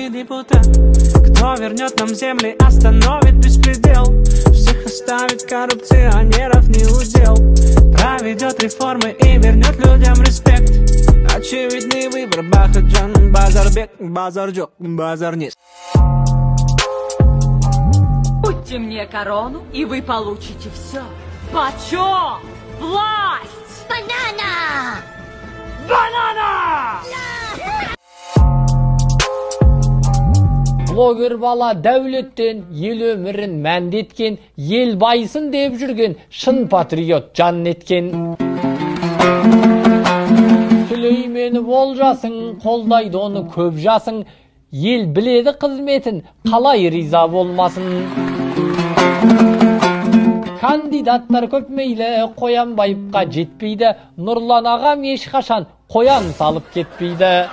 не депутат. Кто вернет нам земли, остановит беспредел. Всех оставит коррупционеров не удел. Проведет реформы и вернет людям респект. Очевидный выбор Бахаджан Базарбек. Базар жоқ, базар нет. Будьте мне корону, и вы получите все. Почет! Власть! Банана! Банана! Блогер бала дәулеттен ел өмірін мәнді еткен, ел байсын деп жүрген шын патриот жан еткен. Сүлеймені болжасың, қолдайды оны көп жасың, ел біледі қызметін, қалай риза болмасын. Кандидаттар көп мейлі, Қоянбаевқа жетпейді, Нұрлан ағам ешқашан қоян салып кетпейді.